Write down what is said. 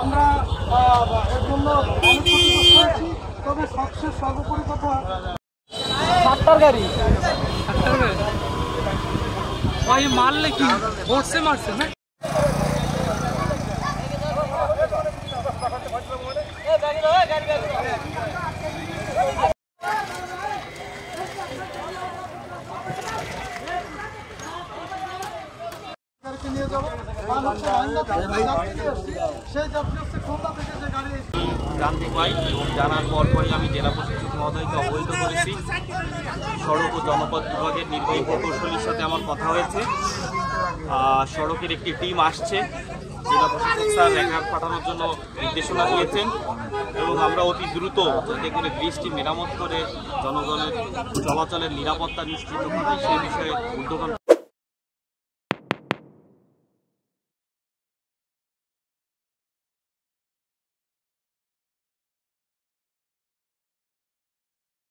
আমরা এর জন্য অনেক ক্ষতিগ্রস্ত হয়েছি, তবে সবচেয়ে সর্বোপরি কথা 7টার গাড়ি ভাই মারলে কি বসে মারছে না। জানতে পাই এবং জানার পরপরই আমি জেলা প্রশাসক মহোদয়কে অবহিত করেছি। সড়ক ও জনপথ বিভাগের নির্বাহী প্রকৌশলীর সাথে আমার কথা হয়েছে। সড়কের একটি টিম আসছে, জেলা প্রশাসক স্যার রেখার পাঠানোর জন্য নির্দেশনা দিয়েছেন এবং আমরা অতি দ্রুত যাতে করে ব্রিজটি মেরামত করে জনগণের চলাচলের নিরাপত্তা নিশ্চিত করাই সেই বিষয়ে উদ্যোগ